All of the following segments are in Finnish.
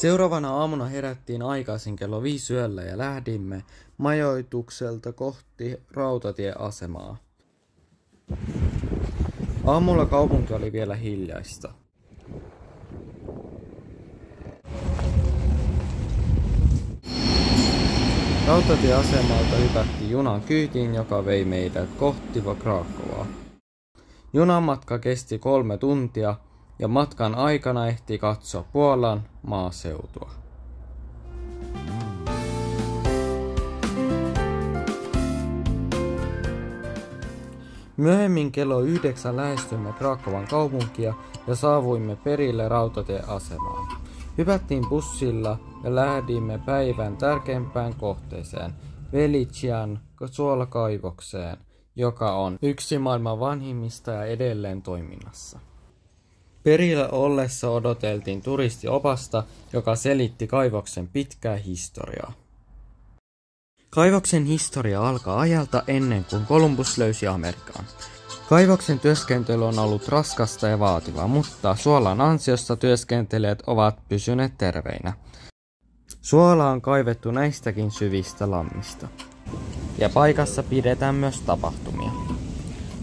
Seuraavana aamuna herättiin aikaisin kello 5 yöllä ja lähdimme majoitukselta kohti rautatieasemaa. Aamulla kaupunki oli vielä hiljaista. Rautatieasemalta hypättiin junan kyytiin, joka vei meidät kohti Krakovaa. Junamatka kesti 3 tuntia ja matkan aikana ehti katsoa Puolan maaseutua. Myöhemmin kello 9 lähestyimme Krakowan kaupunkia ja saavuimme perille rautatieasemaan. Hypättiin bussilla ja lähdimme päivän tärkeimpään kohteeseen, Velician suolakaivokseen, joka on yksi maailman vanhimmista ja edelleen toiminnassa. Perillä ollessa odoteltiin turistiopasta, joka selitti kaivoksen pitkää historiaa. Kaivoksen historia alkaa ajalta ennen kuin Columbus löysi Amerikan. Kaivoksen työskentely on ollut raskasta ja vaativaa, mutta suolan ansiosta työskentelijät ovat pysyneet terveinä. Suola on kaivettu näistäkin syvistä lammista. Ja paikassa pidetään myös tapahtumia.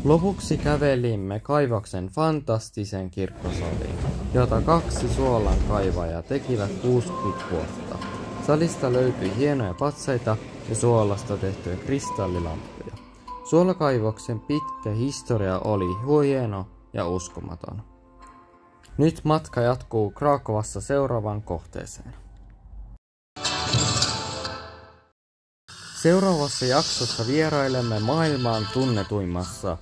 Lopuksi kävelimme kaivoksen fantastisen kirkkosaliin, jota 2 suolan kaivajaa tekivät 60 vuotta. Salista löytyi hienoja patsaita ja suolasta tehtyjä kristallilamppuja. Suolakaivoksen pitkä historia oli hieno ja uskomaton. Nyt matka jatkuu Krakovassa seuraavaan kohteeseen. Seuraavassa jaksossa vierailemme maailman tunnetuimmassa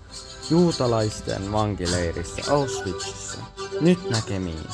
juutalaisten vankileirissä Auschwitzissa. Nyt näkemiin!